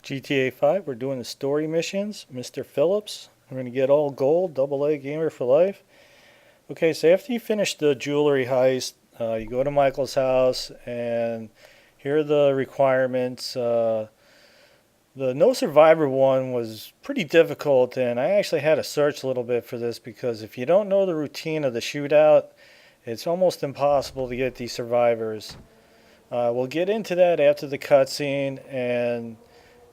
GTA 5, we're doing the story missions. Mr. Phillips, we're going to get all gold, AA gamer for life. Okay, so after you finish the jewelry heist, you go to Michael's house, and here are the requirements. The No Survivor one was pretty difficult, and I actually had to search a little bit for this because if you don't know the routine of the shootout, it's almost impossible to get these survivors. We'll get into that after the cutscene, and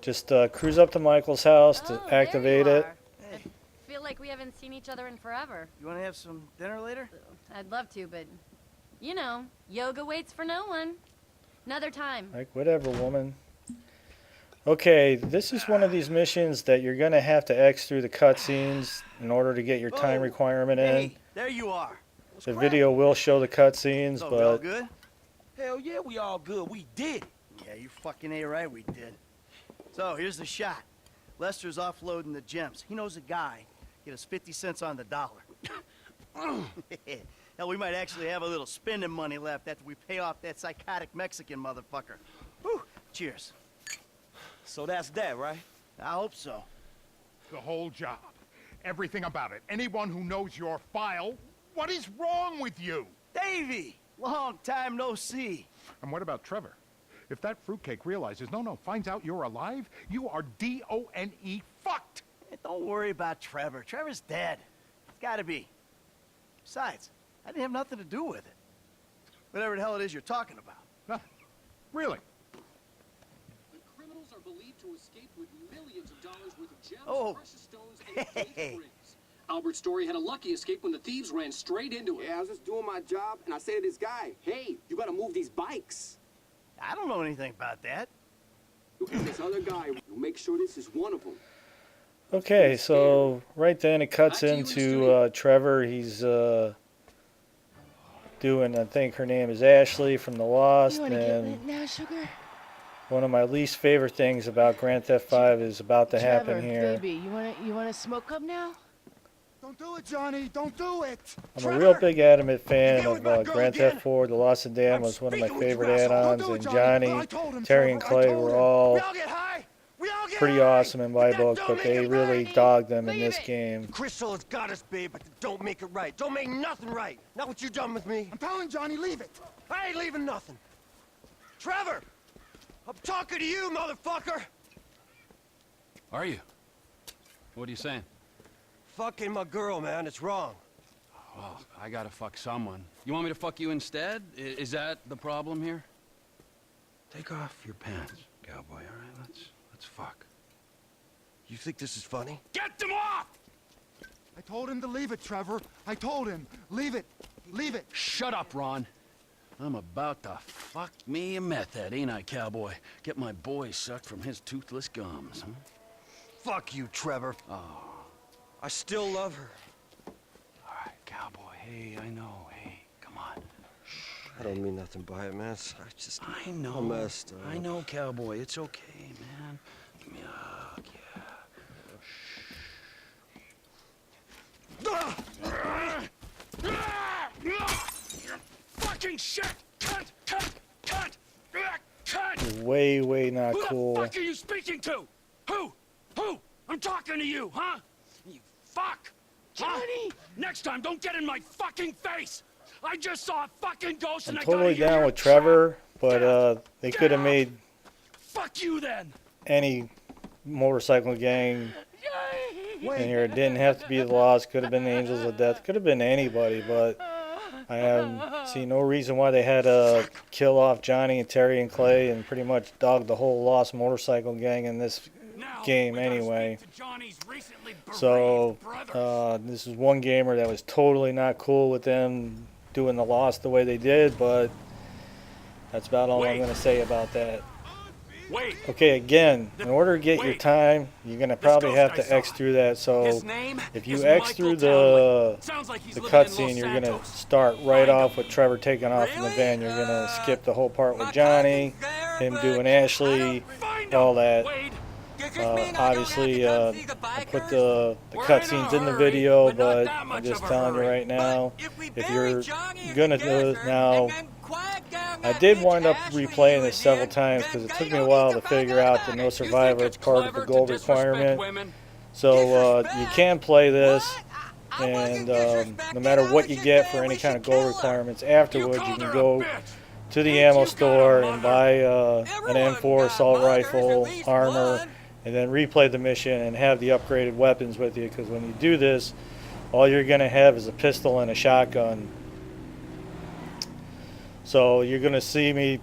just cruise up to Michael's house to activate it. Hey. I feel like we haven't seen each other in forever. You want to have some dinner later? I'd love to, but you know, yoga waits for no one. Another time. Like, whatever, woman. Okay, this is one of these missions that you're going to have to X through the cutscenes in order to get your time requirement in. Hey, there you are. The video will show the cutscenes, So, we all but good? Hell yeah, we all good. We did. Yeah, you fucking ain't right, we did. So, here's the shot. Lester's offloading the gems. He knows a guy. Get us 50 cents on the dollar. Hell, we might actually have a little spending money left after we pay off that psychotic Mexican motherfucker. Whew. Cheers. So that's that, right? I hope so. The whole job. Everything about it. Anyone who knows your file, what is wrong with you? Davey! Long time no see. And what about Trevor? If that fruitcake realizes, finds out you're alive, you are D-O-N-E fucked. Hey, don't worry about Trevor. Trevor's dead. It's gotta be. Besides, I didn't have nothing to do with it. Whatever the hell it is you're talking about. Nothing. Really? The criminals are believed to escape with millions of dollars worth of gems, Oh. precious stones, and engagement rings. Albert Story had a lucky escape when the thieves ran straight into him. Yeah, I was just doing my job, and I say to this guy, hey, you gotta move these bikes. I don't know anything about that. And this other guy will make sure this is one of them. okay, so right then it cuts into Trevor. He's doing, I think her name is Ashley from The Lost, You wanna get and lit now, sugar? one of my least favorite things about Grand Theft 5 is about to happen Trevor, here. baby, you wanna smoke up now? Don't do it, Johnny. Don't do it. I'm a real big adamant fan of Grand Theft 4. The Lost and Dan was one of my favorite add-ons, and Johnny, Terry, and Clay were all pretty awesome in my book, but they really dogged them in this game. Crystal has got us, babe, but don't make it right. Don't make nothing right. Not what you done with me. I'm telling Johnny, leave it. I ain't leaving nothing. Trevor! I'm talking to you, motherfucker! Are you? What are you saying? Fucking my girl, man. It's wrong. Well, I gotta fuck someone. You want me to fuck you instead? Is that the problem here? Take off your pants, cowboy, all right? Let's fuck. You think this is funny? Get them off! I told him to leave it, Trevor. I told him. Leave it. Leave it. Shut up, Ron. I'm about to fuck me a meth head, ain't I, cowboy? Get my boy sucked from his toothless gums, huh? Fuck you, Trevor. Oh. I still love her. All right, cowboy. Hey, I know. Hey, come on. I don't mean nothing by it, man. I know. I'm messed up. I know, cowboy. It's okay, man. Give me a hug, yeah. Fucking shit! Cut! Way not Who cool. the fuck are you speaking to? Who? I'm talking to you, huh? You fuck! Johnny! Next time, don't get in my fucking face! I just saw a fucking ghost and I'm I gotta totally hear down your with Trevor, crap. but they could have made Fuck you then! any motorcycle gang in here. It didn't have to be the Lost. Could have been the Angels of Death. Could have been anybody, but I see no reason why they had to kill off Johnny and Terry and Clay and pretty much dog the whole Lost motorcycle gang in this game anyway. So this is one gamer that was totally not cool with them doing the Lost the way they did, but that's about all I'm going to say about that. Wait! Okay, again, in order to get your time, you're going to probably have to X through that. So if you X through the cutscene, you're going to start right off with Trevor taking off in the van. You're going to skip the whole part with Johnny, him doing Ashley, all that. Obviously, I put the cutscenes in the video, but I'm just telling you right now, if you're going to do it now, I did wind up replaying this several times because it took me a while to figure out the no survivor part of the goal requirement. So you can play this, and no matter what you get for any kind of goal requirements afterwards, you can go to the ammo store and buy an M4 assault rifle, armor, and then replay the mission and have the upgraded weapons with you, because when you do this, all you're going to have is a pistol and a shotgun. So you're going to see me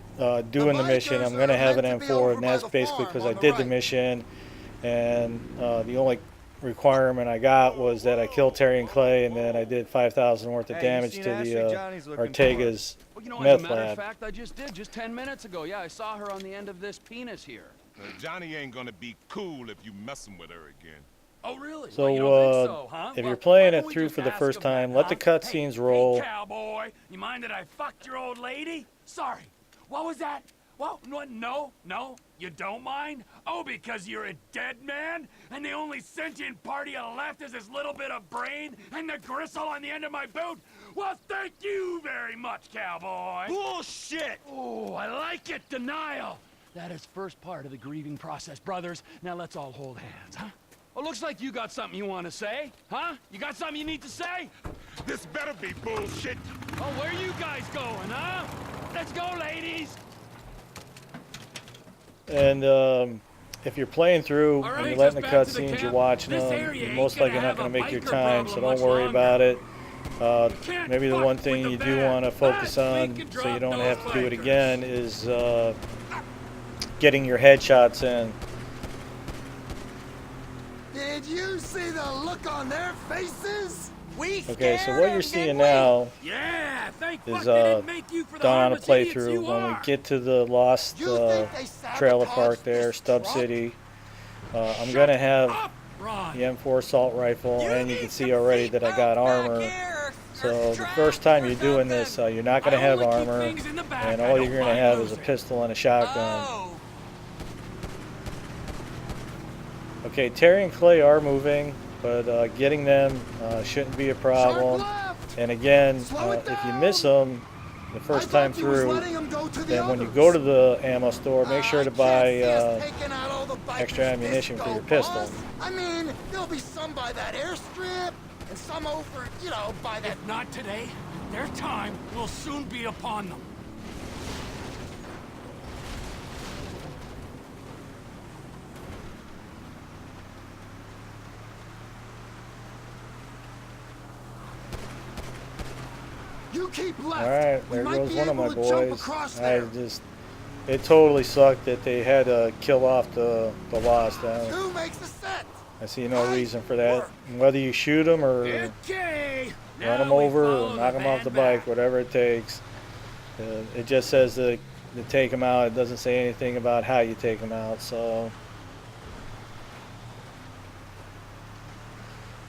doing the mission. I'm going to have an M4, and that's basically because I did the mission, and the only requirement I got was that I killed Terry and Clay, and then I did 5,000 worth of damage to the Ortega's Well, you know, as meth a matter lab. of fact, I just did, just 10 minutes ago. Yeah, I saw her on the end of this penis here. Johnny ain't gonna be cool if you messing with her again. Oh, really? So, well, you don't think so, huh? if Well, you're playing why don't it we through just for the ask first him time, that, let the huh? cutscenes roll. Hey, cowboy, you mind that I fucked your old lady? Sorry. What was that? Well, no, you don't mind? Oh, because you're a dead man? And the only sentient part you left is this little bit of brain and the gristle on the end of my boot? Well, thank you very much, cowboy. Bullshit! Oh, I like it, denial. That is first part of the grieving process, brothers. Now let's all hold hands, huh? Oh, looks like you got something you want to say, huh? You got something you need to say? This better be bullshit. Oh, where you guys going, huh? Let's go, ladies. And if you're playing through All and right, you're letting the just back to the cutscenes, you're camp. watching This them, area you're ain't most gonna likely not have going a to make your biker time, so problem don't much worry longer. about it. Can't Maybe the fuck one with thing the you do bad, want to focus but we on, can so you drop don't those have to do it bikers. again, is getting your headshots in. Did you see the look on their faces? We Okay, so scared what them, you're seeing didn't we? now Yeah, thank is fuck they didn't make you for the done on a harmless idiots playthrough. you When we are. get to the lost You think they trailer sabotaged park there, this Stub truck? City, I'm going to have Up, Ron. the M4 assault rifle, and you need can see some already that I got seatbelt back armor. here, So the strap first time or you're doing this, something. you're not going to I have only keep armor, things in the back. and I all don't you're going to mind have is a losing. pistol and a shotgun. Oh, Okay, Terry and Clay are moving, but getting them shouldn't be a problem. And again, if you miss them the first time through, then when you go to the ammo store, make sure to buy extra ammunition for your pistol. I mean, there'll be some by that airstrip, and some over, you know, by that. If not today, their time will soon be upon them. You keep left. All right, We there might goes be one of my able to jump boys. across I there. just, it totally sucked that they had to kill off the Lost. Two makes a set. I see no reason for that. And whether you shoot them or Okay. run them over or knock them off the bike, whatever it takes. It just says to take them out. It doesn't say anything about how you take them out. So,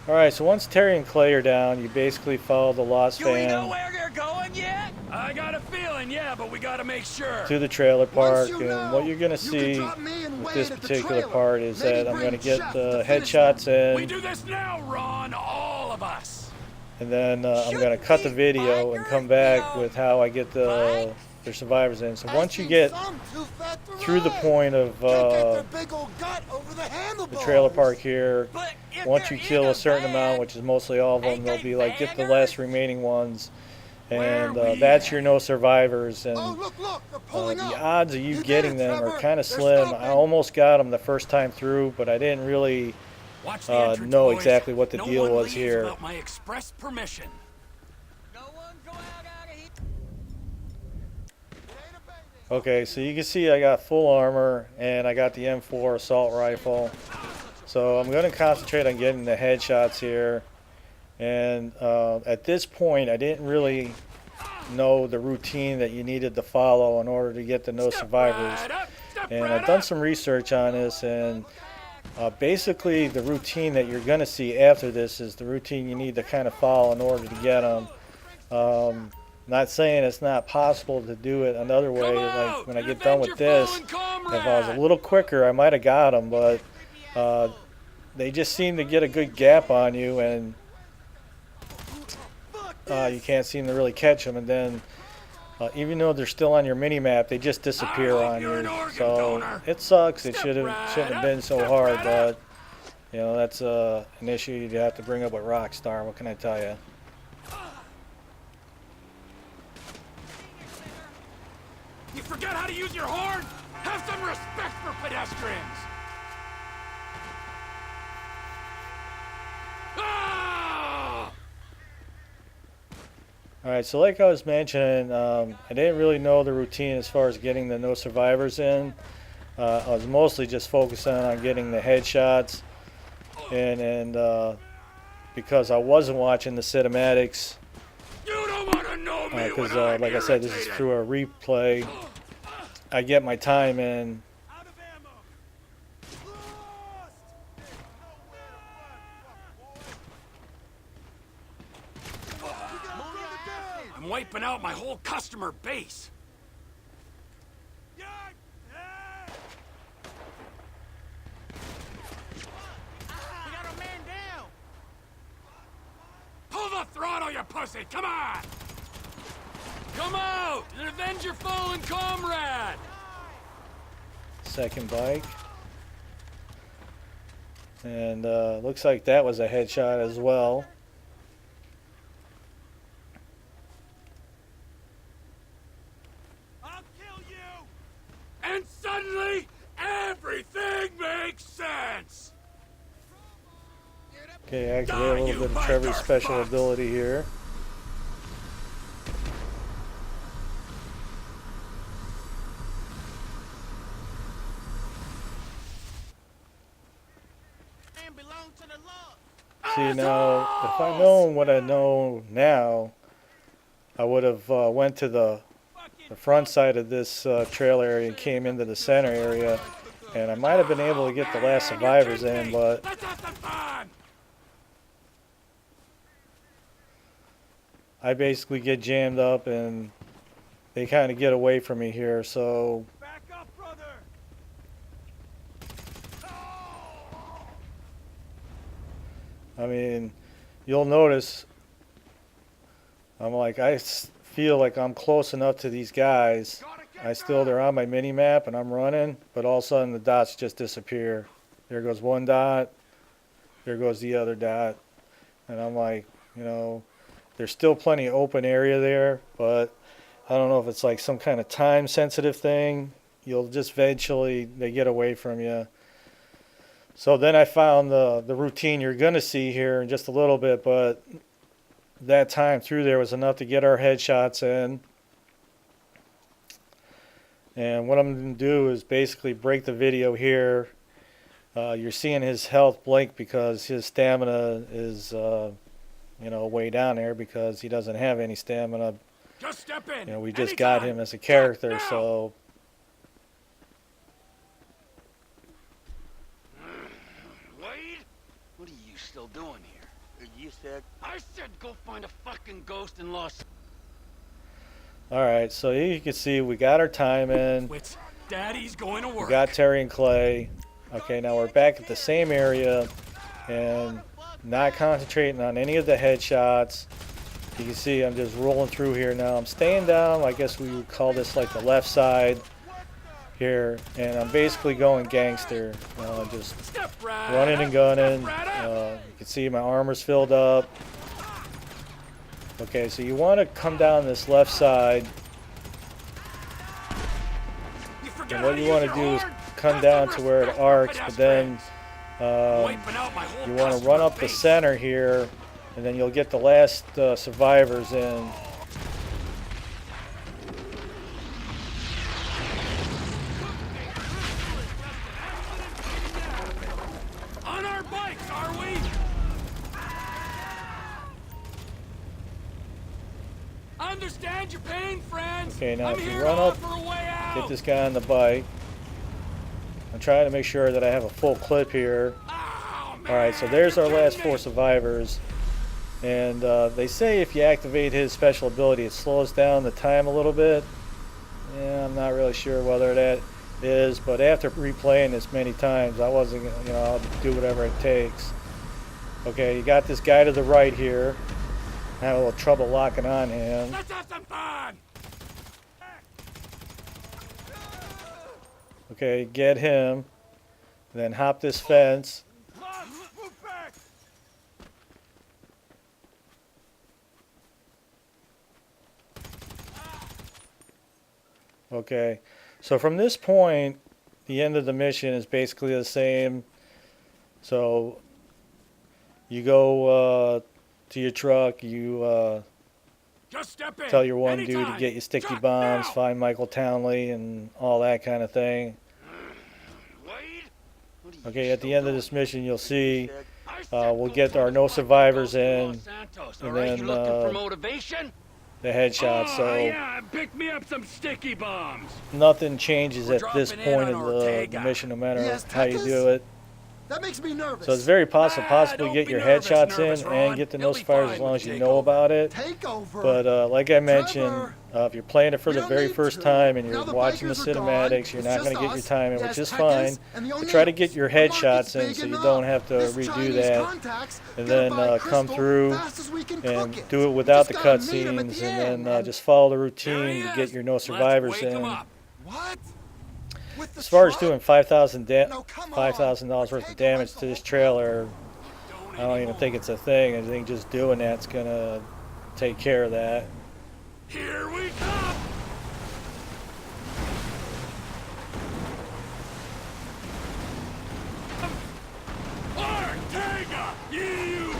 all right. So once Terry and Clay are down, you basically follow the Lost do we know van where they're going yet? I got a feeling, yeah, but we gotta make sure. to the trailer park. Once you And know, what you're gonna you can see drop me and with Wade this at the particular trailer. part is Maybe that I'm bring gonna get Jeff the to finish headshots We in, do this now, Ron, all of us. and then I'm gonna Shouldn't cut the these video and bikers come be back on with how I get the survivors in. So once you get through the point of the trailer park here, But if once you they're kill in a certain van, amount, which is mostly all of them, ain't they'll they be like, get the bangers? last remaining ones, and Where we that's at? your no survivors. And Oh, look, they're pulling the up. odds of you You getting did it, them are Trevor. kind of They're slim. I stopping. almost got them the first time through, but I didn't really Watch the entrance, know boys. exactly what the No deal one was leaves here. without my express permission. No one go out of here. Okay, so you can see I got full armor and I got the M4 assault rifle. So I'm going to concentrate on getting the headshots here. And at this point, I didn't really know the routine that you needed to follow in order to get the no survivors. Right up, step And right I've done up. some research on this, and basically the routine that you're going to see after this is the routine you need to kind of follow in order to get them. Not saying it's not possible to do it another way. Come Like out when I and get done avenge with your this, fallen if I was a comrade. little quicker, I might have got them, but they just seem to get a good gap on you, and you can't seem to really catch them. And then Even though they're still on your mini map, they just disappear hope on you're you. an organ So donor. it sucks. It Step shouldn't right have up, been so step hard, right up. but you know that's an issue you have to bring up with Rockstar. What can I tell you? You forget how to use your horn? Have some respect for pedestrians! Ah! All right, so like I was mentioning, I didn't really know the routine as far as getting the no survivors in. I was mostly just focusing on getting the headshots, and because I wasn't watching the cinematics, You don't want to know me because when I'm like I said, this is irritated. through a replay. I get my time in. Out of ammo. Lost. There's nowhere to run, fuck boy. I'm wiping out my whole customer base. Yeah. We got a man down. Pull the throttle, you pussy! Come on! Come out and avenge your fallen comrade! Second bike. And looks like that was a headshot as well. I'll kill you. And suddenly, everything makes sense! Okay, activate a little bit of Trevor's special ability here. Man belong to the Lord. See, now, if I known what I know now, I would have went to the front side of this trail area and came into the center area, and I might have been able to get the last survivors in, but Let's have some fun! I basically get jammed up and they kind of get away from me here, so Back up, brother. I mean, you'll notice I'm like, feel like I'm close enough to these guys. They're on my mini map and I'm running, but all of a sudden the dots just disappear. There goes one dot, there goes the other dot. And I'm like, you know, there's still plenty of open area there, but I don't know if it's like some kind of time sensitive thing. You'll just eventually, they get away from you. So then I found the routine you're going to see here in just a little bit, but that time through there was enough to get our headshots in. And what I'm going to do is basically break the video here. You're seeing his health blink because his stamina is, you know, way down there because he doesn't have any stamina. Just step in! You know, we just got him as a character, Now! so Wade? What are you still doing here? You said... I said go find a fucking ghost in Los... alright, so you can see we got our time in. Wits, Daddy's going to We work. got Terry and Clay. Okay, now we're back at the same area and not concentrating on any of the headshots. You can see I'm just rolling through here now. I'm staying down, I guess we would call this like the left side here, and I'm basically going gangster. Just Step right running and up, gunning. step right up. You can see my armor's filled up. Okay, so you want to come down this left side, You forget and how what to you use want your to do is horn? come Have down some to where it respect for arcs, but then pedestrians. Wiping out my whole you want to customer run up the base. center here, and then you'll get the last survivors in. On our bikes, are we? I understand your pain, friends. Okay, now I'm if you here run to up, offer a way out. get this guy on the bike. I'm trying to make sure that I have a full clip here. Oh, man, Alright, so there's you're our last kidding 4 me. survivors. And they say if you activate his special ability, it slows down the time a little bit. Yeah, I'm not really sure whether that is, but after replaying this many times, I wasn't, you know, I'll do whatever it takes. Okay, you got this guy to the right here. Had a little trouble locking on him. Let's have some fun. Okay, get him. Then hop this fence. Move back! Okay, so from this point, the end of the mission is basically the same. So you go to your truck, you Just step in. tell your one dude to Anytime. get you sticky Truck, bombs, now. find Michael Townley, and all that kind of thing. Wade? What are you Okay, at the still end of doing this mission, you'll see here, I said we'll go get find our a no fucking survivors ghost in in, Los Santos, and all right? then, You looking for motivation? the headshot. Oh, So yeah, pick me up some sticky bombs. nothing changes We're at this dropping in point on of the Ortega. mission, no matter Yes, how you Tuckus? do it. That makes me nervous. So it's very possible possibly don't get be your nervous, headshots nervous, in Ron. and get the He'll no be survivors fine as long with as you the know takeover. about it. Take over. But like I mentioned, Trevor. if you're playing it for We the don't very need first to. time and Now you're the watching the bikers are gone. cinematics, you're It's not just going to get your us. time in, Yes, which is Tekkas fine. and the But try to O'Neills. get your The market's headshots in big so you enough. don't have to This redo Chinese that. contact's And gonna then buy come Crystal through fast as we can and cook it. do it We without the just gotta meet 'em at cutscenes, the and end, then and- just follow the There routine he to is. get your no Let's survivors wake him in. up. What? With the As far as truck? doing $5,000 No, come on. $5,000 worth of Ortega damage runs to the this whole trailer, Don't I don't even anymore. think it's a thing. I think just doing that's gonna take care of that. Here we come! Ortega! You!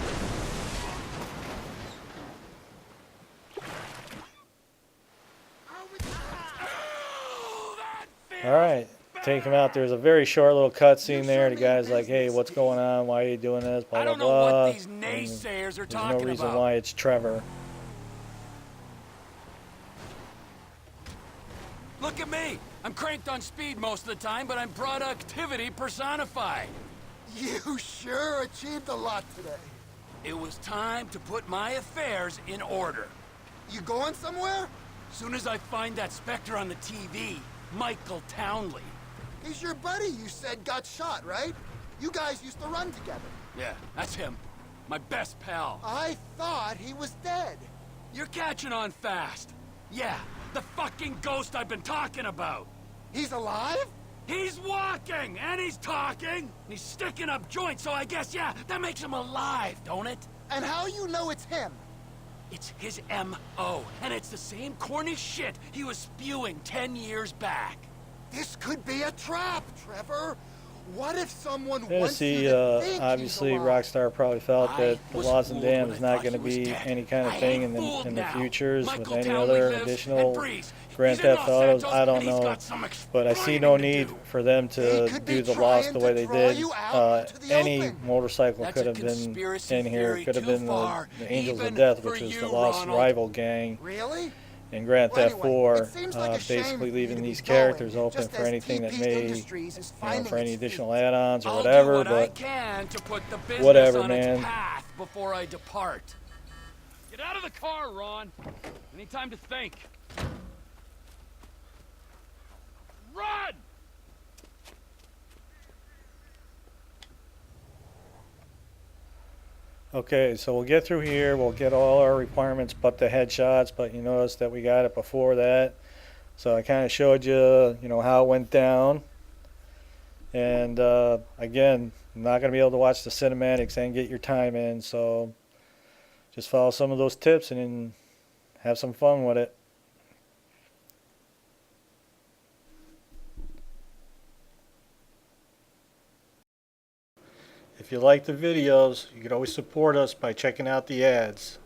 All right, take him out. There's a very short little cutscene there. The guy's like, "Hey, what's going on? Why are you doing this?" Blah I blah don't know blah. what these And naysayers are there's no talking reason about. why it's Trevor. Look at me! I'm cranked on speed most of the time, but I'm productivity personified. You sure achieved a lot today. It was time to put my affairs in order. You going somewhere? Soon as I find that Spectre on the TV, Michael Townley. He's your buddy you said got shot, right? You guys used to run together. Yeah, that's him. My best pal. I thought he was dead. You're catching on fast. Yeah, the fucking ghost I've been talking about. He's alive? He's walking, and he's talking, and he's sticking up joints, so I guess, yeah, that makes him alive, don't it? And how you know it's him? It's his M.O., and it's the same corny shit he was spewing 10 years back. This could be a trap, Trevor. What if someone Yeah, wants see, you to think obviously he's alive? Rockstar probably felt I that the was Lost and fooled Damned when is I not thought going to he was be dead. any kind of I thing ain't in fooled the now. futures Michael with any Townley other lives and additional breathes. Grand He's in Theft Los Autos. Santos, I don't and he's know, got some but I see explaining no to need do. for them He to could do be the Lost the trying way to they draw did. you out into the Any open. motorcycle That's could a have been conspiracy in here. theory Could have too been far, the Angels of even Death, for which was you, the Lost Ronald. rival gang Really? in Grand Well, Theft anyway, 4, it seems like a shame basically for you leaving to be these going, characters open just for as anything that TP may, Industries is for finding any its additional feet. add-ons or I'll whatever. do what I But can to put the business whatever, on man. its path before I depart. Get out of the car, Ron. Any time to think. Run! okay, so we'll get through here. We'll get all our requirements but the headshots, but you notice that we got it before that. So I kind of showed you, how it went down. And again, I'm not going to be able to watch the cinematics and get your time in, so just follow some of those tips and then have some fun with it. If you like the videos, you can always support us by checking out the ads.